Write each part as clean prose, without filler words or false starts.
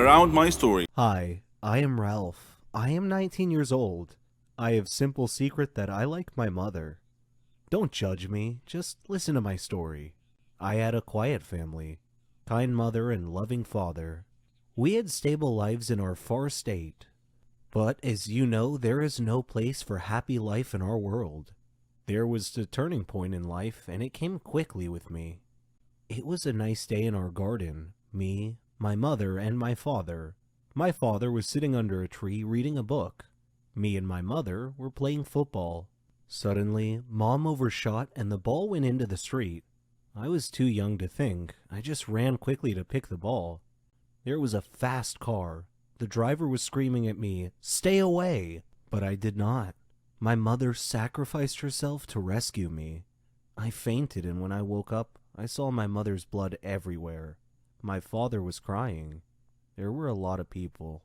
around my story. Hi, I am Ralph. I am 19 years old. I have simple secret that I like my mother. Don't judge me, just listen to my story. I had a quiet family, kind mother and loving father. We had stable lives in our far state. But as you know, there is no place for happy life in our world. There was a turning point in life, and it came quickly with me. It was a nice day in our garden, me, my mother, and my father. My father was sitting under a tree reading a book. Me and my mother were playing football. Suddenly, Mom overshot and the ball went into the street. I was too young to think. I just ran quickly to pick the ball. There was a fast car. The driver was screaming at me, "Stay away!" But I did not. My mother sacrificed herself to rescue me. I fainted, and when I woke up, I saw my mother's blood everywhere. My father was crying. There were a lot of people.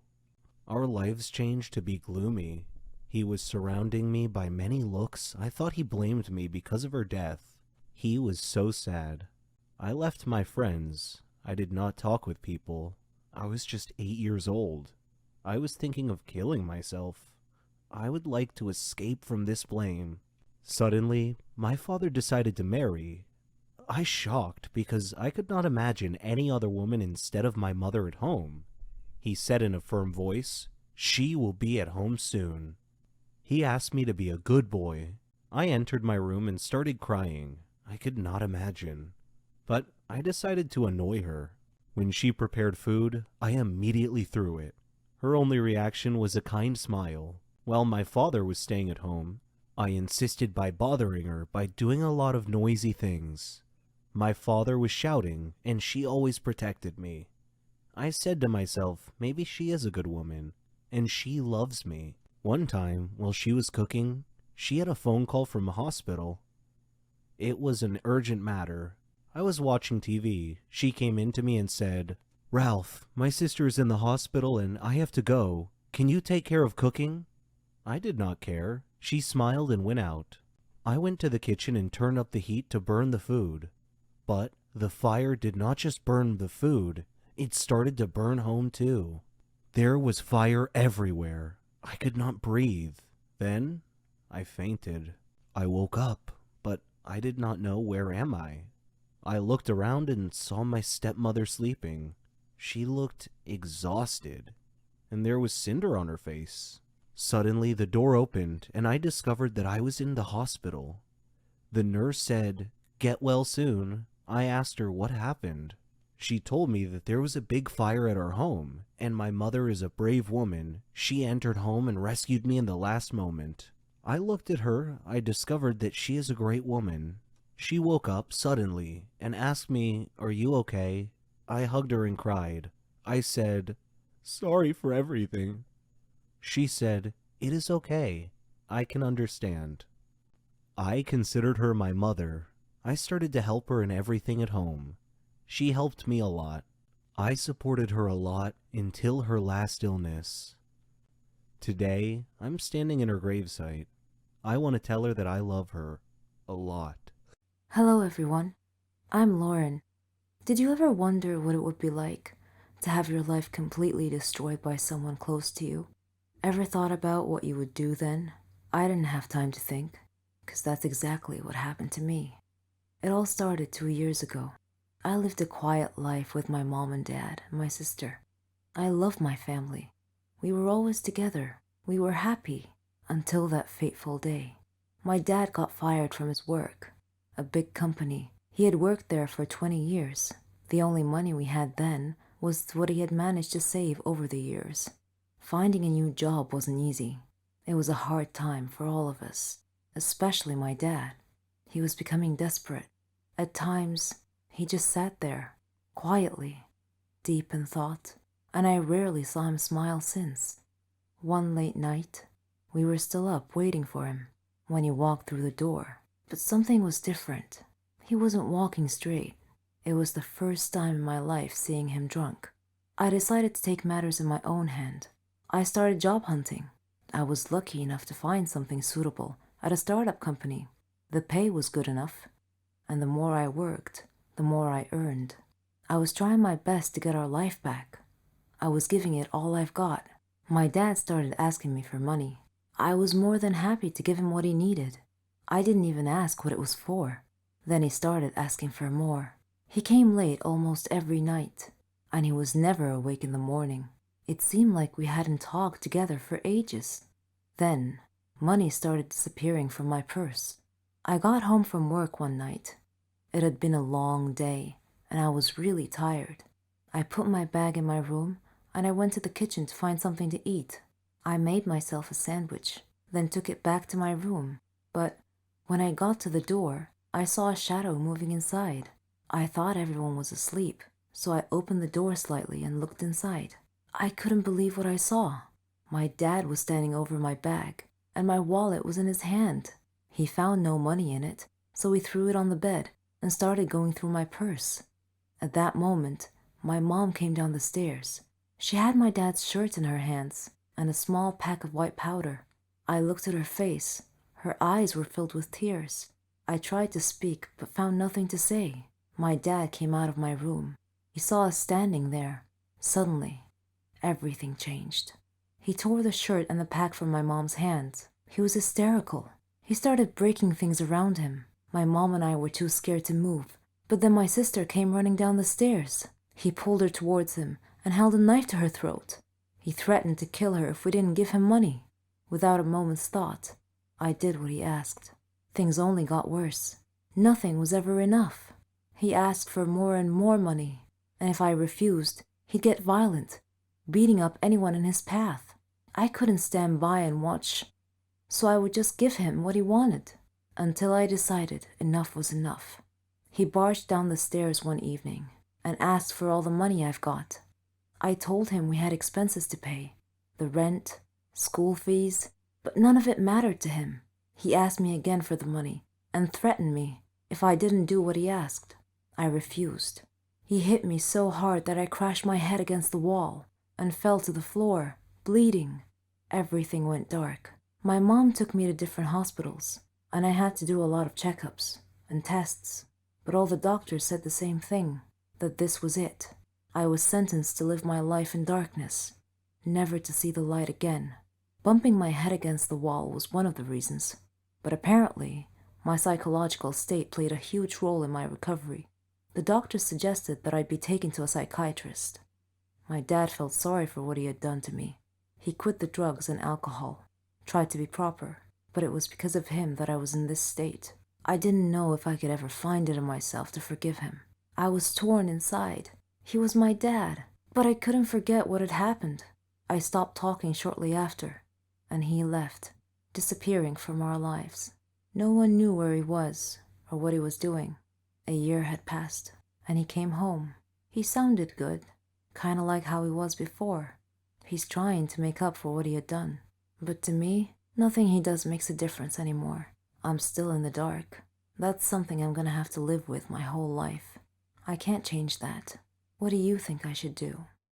Our lives changed to be gloomy. He was surrounding me by many looks. I thought he blamed me because of her death. He was so sad. I left my friends. I did not talk with people. I was just 8 years old. I was thinking of killing myself. I would like to escape from this blame. Suddenly, my father decided to marry. I shocked because I could not imagine any other woman instead of my mother at home. He said in a firm voice, "She will be at home soon." He asked me to be a good boy. I entered my room and started crying. I could not imagine. But I decided to annoy her. When she prepared food, I immediately threw it. Her only reaction was a kind smile. While my father was staying at home, I insisted by bothering her by doing a lot of noisy things. My father was shouting, and she always protected me. I said to myself, maybe she is a good woman, and she loves me. One time, while she was cooking, she had a phone call from a hospital. It was an urgent matter. I was watching TV. She came in to me and said, "Ralph, my sister is in the hospital and I have to go. Can you take care of cooking?" I did not care. She smiled and went out. I went to the kitchen and turned up the heat to burn the food. But the fire did not just burn the food, it started to burn home too. There was fire everywhere. I could not breathe. Then I fainted. I woke up, but I did not know where am I. I looked around and saw my stepmother sleeping. She looked exhausted, and there was cinder on her face. Suddenly the door opened and I discovered that I was in the hospital. The nurse said, "Get well soon." I asked her what happened. She told me that there was a big fire at our home, and my mother is a brave woman. She entered home and rescued me in the last moment. I looked at her. I discovered that she is a great woman. She woke up suddenly and asked me, "Are you okay?" I hugged her and cried. I said, "Sorry for everything." She said, "It is okay. I can understand." I considered her my mother. I started to help her in everything at home. She helped me a lot. I supported her a lot until her last illness. Today, I'm standing in her gravesite. I want to tell her that I love her a lot. Hello, everyone. I'm Lauren. Did you ever wonder what it would be like to have your life completely destroyed by someone close to you? Ever thought about what you would do then? I didn't have time to think, because that's exactly what happened to me. It all started 2 years ago. I lived a quiet life with my mom and dad and my sister. I loved my family. We were always together. We were happy until that fateful day. My dad got fired from his work, a big company. He had worked there for 20 years. The only money we had then was what he had managed to save over the years. Finding a new job wasn't easy. It was a hard time for all of us, especially my dad. He was becoming desperate. At times, he just sat there, quietly, deep in thought, and I rarely saw him smile since. One late night, we were still up waiting for him when he walked through the door. But something was different. He wasn't walking straight. It was the first time in my life seeing him drunk. I decided to take matters in my own hand. I started job hunting. I was lucky enough to find something suitable at a startup company. The pay was good enough, and the more I worked, the more I earned. I was trying my best to get our life back. I was giving it all I've got. My dad started asking me for money. I was more than happy to give him what he needed. I didn't even ask what it was for. Then he started asking for more. He came late almost every night, and he was never awake in the morning. It seemed like we hadn't talked together for ages. Then, money started disappearing from my purse. I got home from work one night. It had been a long day, and I was really tired. I put my bag in my room, and I went to the kitchen to find something to eat. I made myself a sandwich, then took it back to my room. But when I got to the door, I saw a shadow moving inside. I thought everyone was asleep, so I opened the door slightly and looked inside. I couldn't believe what I saw. My dad was standing over my bag, and my wallet was in his hand. He found no money in it, so he threw it on the bed and started going through my purse. At that moment, my mom came down the stairs. She had my dad's shirt in her hands and a small pack of white powder. I looked at her face. Her eyes were filled with tears. I tried to speak, but found nothing to say. My dad came out of my room. He saw us standing there. Suddenly, everything changed. He tore the shirt and the pack from my mom's hands. He was hysterical. He started breaking things around him. My mom and I were too scared to move, but then my sister came running down the stairs. He pulled her towards him and held a knife to her throat. He threatened to kill her if we didn't give him money. Without a moment's thought, I did what he asked. Things only got worse. Nothing was ever enough. He asked for more and more money, and if I refused, he'd get violent, beating up anyone in his path. I couldn't stand by and watch, so I would just give him what he wanted, until I decided enough was enough. He barged down the stairs one evening and asked for all the money I've got. I told him we had expenses to pay, the rent, school fees, but none of it mattered to him. He asked me again for the money and threatened me if I didn't do what he asked. I refused. He hit me so hard that I crashed my head against the wall and fell to the floor, bleeding. Everything went dark. My mom took me to different hospitals, and I had to do a lot of checkups and tests, but all the doctors said the same thing, that this was it. I was sentenced to live my life in darkness, never to see the light again. Bumping my head against the wall was one of the reasons, but apparently, my psychological state played a huge role in my recovery. The doctors suggested that I'd be taken to a psychiatrist. My dad felt sorry for what he had done to me. He quit the drugs and alcohol, tried to be proper, but it was because of him that I was in this state. I didn't know if I could ever find it in myself to forgive him. I was torn inside. He was my dad, but I couldn't forget what had happened. I stopped talking shortly after, and he left, disappearing from our lives. No one knew where he was or what he was doing. A year had passed, and he came home. He sounded good, kind of like how he was before. He's trying to make up for what he had done. But to me, nothing he does makes a difference anymore. I'm still in the dark. That's something I'm gonna have to live with my whole life. I can't change that. What do you think I should do?